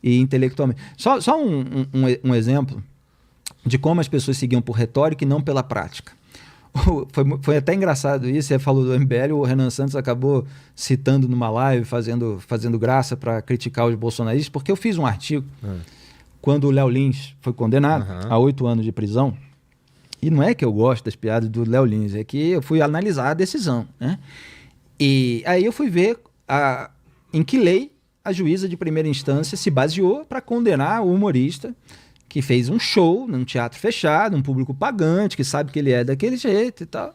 e intelectualmente. Só um exemplo de como as pessoas seguiam por retórica e não pela prática. Foi até engraçado isso, você falou do MBL, o Renan Santos acabou citando numa live, fazendo graça para criticar os bolsonaristas, porque eu fiz um artigo quando o Léo Lins foi condenado a 8 anos de prisão, e não é que eu gosto das piadas do Léo Lins, é que eu fui analisar a decisão, né? E aí eu fui ver em que lei a juíza de primeira instância se baseou para condenar o humorista que fez um show num teatro fechado, um público pagante, que sabe que ele é daquele jeito e tal.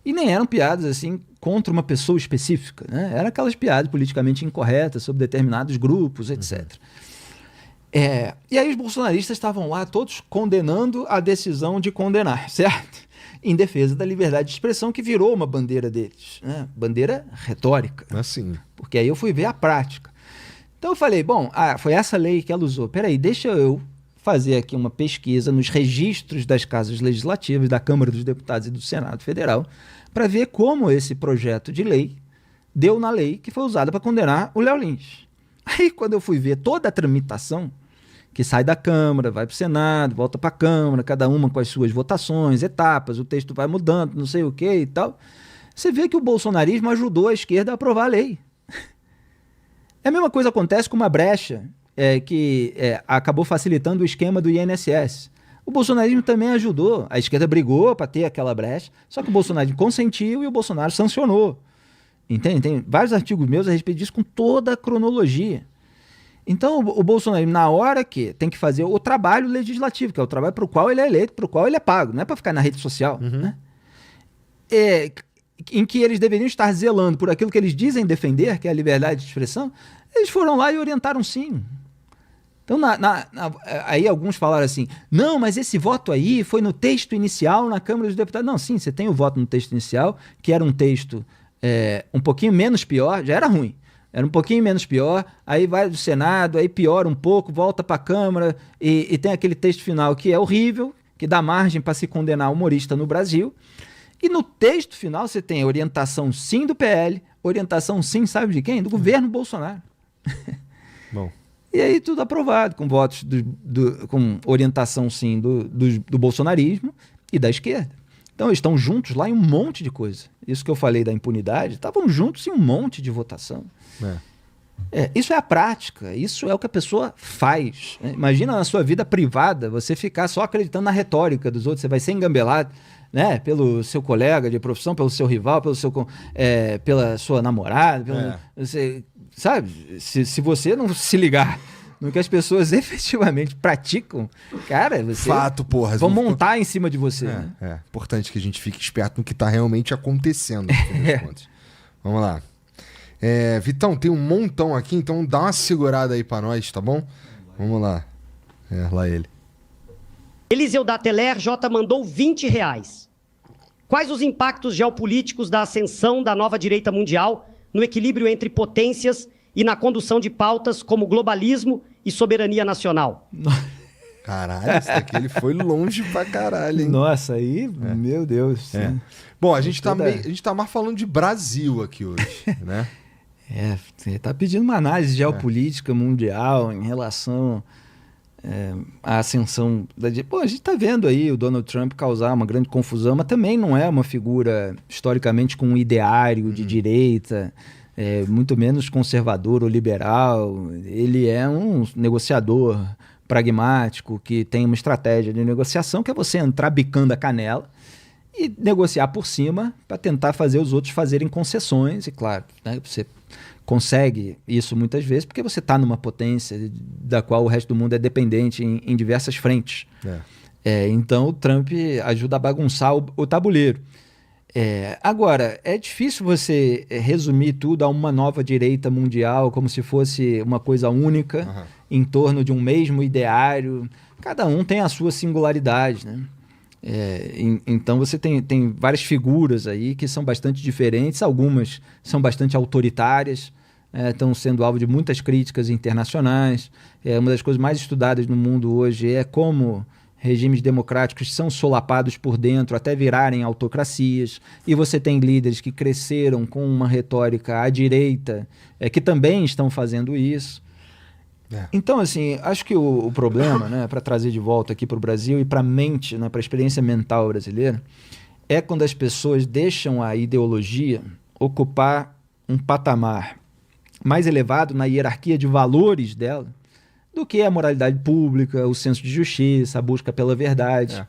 E nem eram piadas assim contra uma pessoa específica, né? Eram aquelas piadas politicamente incorretas sobre determinados grupos, etc. E aí os bolsonaristas estavam lá todos condenando a decisão de condenar, certo? Em defesa da liberdade de expressão, que virou uma bandeira deles, né? Bandeira retórica. Assim. Porque aí eu fui ver a prática. Então eu falei, bom, foi essa lei que ela usou. Peraí, deixa eu fazer aqui uma pesquisa nos registros das casas legislativas, da Câmara dos Deputados e do Senado Federal, para ver como esse projeto de lei deu na lei que foi usada para condenar o Léo Lins. Aí, quando eu fui ver toda a tramitação, que sai da Câmara, vai para o Senado, volta para a Câmara, cada uma com as suas votações, etapas, o texto vai mudando, não sei o que e tal, você vê que o bolsonarismo ajudou a esquerda a aprovar a lei. A mesma coisa acontece com uma brecha que acabou facilitando o esquema do INSS. O bolsonarismo também ajudou. A esquerda brigou para ter aquela brecha, só que o bolsonarismo consentiu e o Bolsonaro sancionou. Entende? Tem vários artigos meus a respeito disso com toda a cronologia. Então, o bolsonarismo, na hora que tem que fazer o trabalho legislativo, que é o trabalho para o qual ele é eleito, para o qual ele é pago, não é para ficar na rede social, né? Em que eles deveriam estar zelando por aquilo que eles dizem defender, que é a liberdade de expressão, eles foram lá e orientaram sim. Então, aí alguns falaram assim, não, mas esse voto aí foi no texto inicial na Câmara dos Deputados. Não, sim, você tem o voto no texto inicial, que era um texto um pouquinho menos pior, já era ruim, era um pouquinho menos pior, aí vai do Senado, aí piora um pouco, volta para a Câmara e tem aquele texto final que é horrível, que dá margem para se condenar humorista no Brasil. E no texto final você tem orientação sim do PL, orientação sim, sabe de quem? Do governo Bolsonaro. Bom. E aí tudo aprovado, com votos com orientação sim do bolsonarismo e da esquerda. Então eles estão juntos lá em um monte de coisa. Isso que eu falei da impunidade, estavam juntos em um monte de votação. Isso é a prática, isso é o que a pessoa faz. Imagina na sua vida privada você ficar só acreditando na retórica dos outros, você vai ser engambelado, né, pelo seu colega de profissão, pelo seu rival, pela sua namorada, você, sabe? Se você não se ligar no que as pessoas efetivamente praticam, cara, você vão montar em cima de você. Né? É importante que a gente fique esperto no que está realmente acontecendo. Vamos lá. Vitão, tem um montão aqui, então dá uma segurada aí para nós, tá bom? Vamos lá. Lá ele. Eliseu da Teler J mandou R$20. Quais os impactos geopolíticos da ascensão da nova direita mundial no equilíbrio entre potências e na condução de pautas como globalismo e soberania nacional? Caralho, esse daqui ele foi longe pra caralho, hein? Nossa, aí, meu Deus. Bom, a gente tá mais falando de Brasil aqui hoje, né? Você tá pedindo uma análise geopolítica mundial em relação a ascensão da direita. Pô, a gente tá vendo aí o Donald Trump causar uma grande confusão, mas também não é uma figura historicamente com um ideário de direita, muito menos conservador ou liberal. Ele é um negociador pragmático que tem uma estratégia de negociação que é você entrar bicando a canela e negociar por cima para tentar fazer os outros fazerem concessões. E claro, né, você consegue isso muitas vezes porque você está numa potência da qual o resto do mundo é dependente em diversas frentes. Então o Trump ajuda a bagunçar o tabuleiro. Agora, é difícil você resumir tudo a uma nova direita mundial como se fosse uma coisa única em torno de um mesmo ideário. Cada um tem a sua singularidade, né? Então você tem várias figuras aí que são bastante diferentes, algumas são bastante autoritárias, estão sendo alvo de muitas críticas internacionais. Uma das coisas mais estudadas no mundo hoje é como regimes democráticos são solapados por dentro até virarem autocracias, e você tem líderes que cresceram com uma retórica à direita, que também estão fazendo isso. Então, assim, acho que o problema, né, para trazer de volta aqui para o Brasil e para a mente, né, para a experiência mental brasileira, é quando as pessoas deixam a ideologia ocupar um patamar mais elevado na hierarquia de valores dela do que a moralidade pública, o senso de justiça, a busca pela verdade.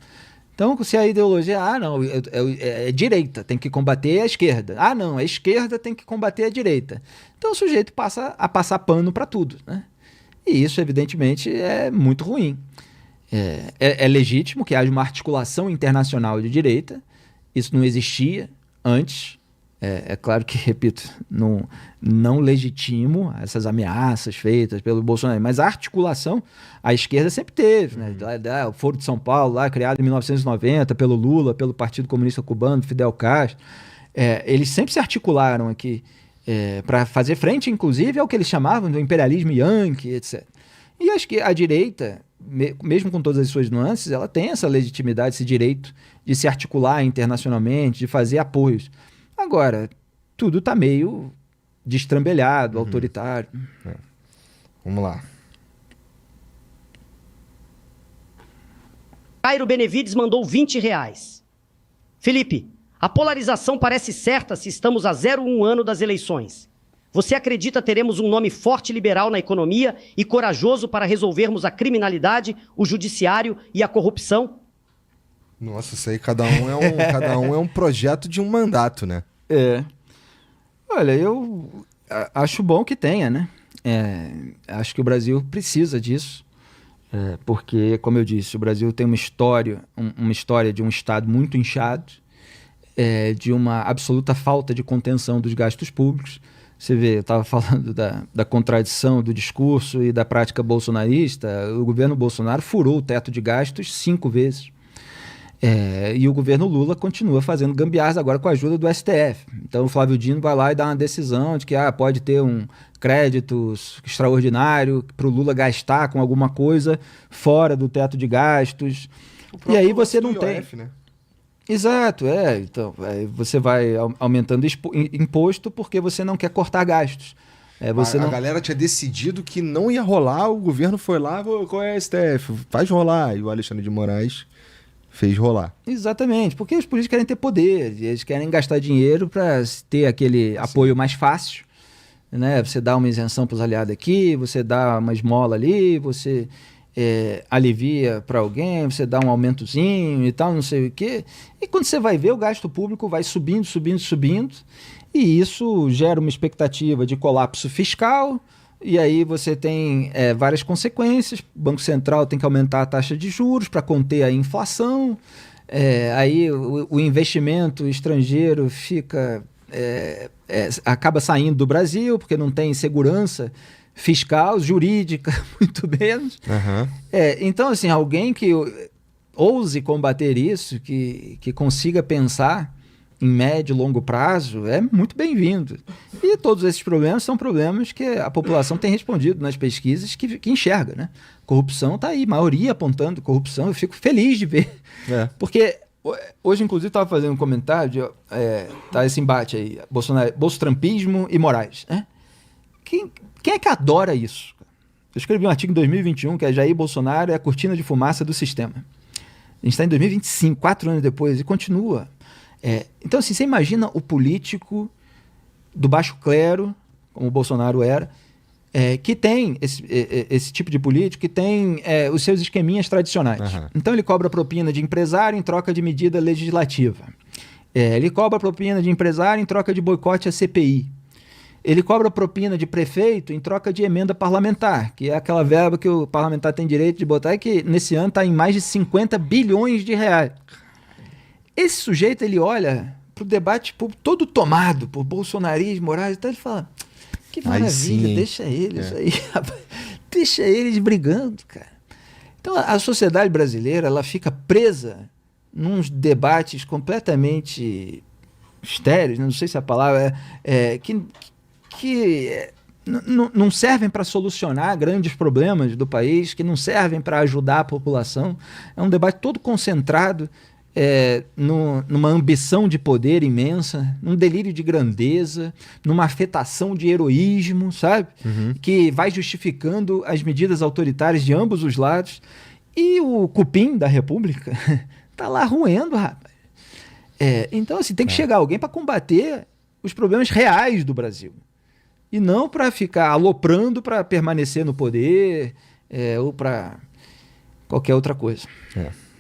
Então, se a ideologia, não, é direita, tem que combater a esquerda. Não, a esquerda tem que combater a direita. Então o sujeito passa a passar pano para tudo, né? E isso, evidentemente, é muito ruim. É legítimo que haja uma articulação internacional de direita. Isso não existia antes. É claro que, repito, não legitimo essas ameaças feitas pelo Bolsonaro, mas a articulação, a esquerda sempre teve, né? O Foro de São Paulo, lá, criado em 1990 pelo Lula, pelo Partido Comunista Cubano, Fidel Castro, eles sempre se articularam aqui para fazer frente, inclusive, ao que eles chamavam do imperialismo yankee, etc. E acho que a direita, mesmo com todas as suas nuances, ela tem essa legitimidade, esse direito de se articular internacionalmente, de fazer apoios. Agora, tudo está meio destrambelhado, autoritário. Vamos lá. Cairo Benevides mandou R$20. Felipe, a polarização parece certa se estamos a 0,1 ano das eleições. Você acredita teremos um nome forte liberal na economia e corajoso para resolvermos a criminalidade, o judiciário e a corrupção? Nossa, isso aí cada um é um projeto de um mandato, né? Olha, eu acho bom que tenha, né? Acho que o Brasil precisa disso, porque, como eu disse, o Brasil tem uma história de um Estado muito inchado, de uma absoluta falta de contenção dos gastos públicos. Você vê, eu estava falando da contradição do discurso e da prática bolsonarista. O governo Bolsonaro furou o teto de gastos 5 vezes. E o governo Lula continua fazendo gambiarras agora com a ajuda do STF. Então o Flávio Dino vai lá e dá uma decisão de que pode ter um crédito extraordinário para o Lula gastar com alguma coisa fora do teto de gastos. E aí você não tem... né? Exato, então você vai aumentando imposto porque você não quer cortar gastos. A galera tinha decidido que não ia rolar, o governo foi lá, qual é a STF? Faz rolar. E o Alexandre de Moraes fez rolar. Exatamente, porque os políticos querem ter poder, eles querem gastar dinheiro para ter aquele apoio mais fácil, né? Você dá uma isenção para os aliados aqui, você dá uma esmola ali, você alivia para alguém, você dá um aumentozinho e tal, não sei o quê. E quando você vai ver, o gasto público vai subindo, e isso gera uma expectativa de colapso fiscal, e aí você tem várias consequências. O Banco Central tem que aumentar a taxa de juros para conter a inflação, aí o investimento estrangeiro acaba saindo do Brasil, porque não tem segurança fiscal, jurídica, muito menos. Então, assim, alguém que ouse combater isso, que consiga pensar em médio e longo prazo, é muito bem-vindo. E todos esses problemas são problemas que a população tem respondido nas pesquisas que enxerga, né? Corrupção está aí, maioria apontando corrupção, eu fico feliz de ver. Porque hoje, inclusive, estava fazendo um comentário, tá esse embate aí, bolsotrampismo e Moraes, né? Quem é que adora isso? Eu escrevi um artigo em 2021 que é Jair Bolsonaro é a cortina de fumaça do sistema. A gente está em 2025, 4 anos depois, e continua. Então, assim, você imagina o político do baixo clero, como o Bolsonaro era, que tem esse tipo de político, que tem os seus esqueminhas tradicionais. Então, ele cobra propina de empresário em troca de medida legislativa. Ele cobra propina de empresário em troca de boicote à CPI. Ele cobra propina de prefeito em troca de emenda parlamentar, que é aquela verba que o parlamentar tem direito de botar e que nesse ano está em mais de 50 bilhões de reais. Esse sujeito, ele olha para o debate todo tomado por bolsonarismo, Moraes, então ele fala, que maravilha, deixa eles aí, deixa eles brigando, cara. Então a sociedade brasileira, ela fica presa nos debates completamente estéreis, não sei se a palavra que não servem para solucionar grandes problemas do país, que não servem para ajudar a população. É um debate todo concentrado numa ambição de poder imensa, num delírio de grandeza, numa afetação de heroísmo, sabe? Que vai justificando as medidas autoritárias de ambos os lados. E o cupim da República tá lá roendo, rapaz. Então, assim, tem que chegar alguém para combater os problemas reais do Brasil. E não para ficar aloprando para permanecer no poder ou para qualquer outra coisa.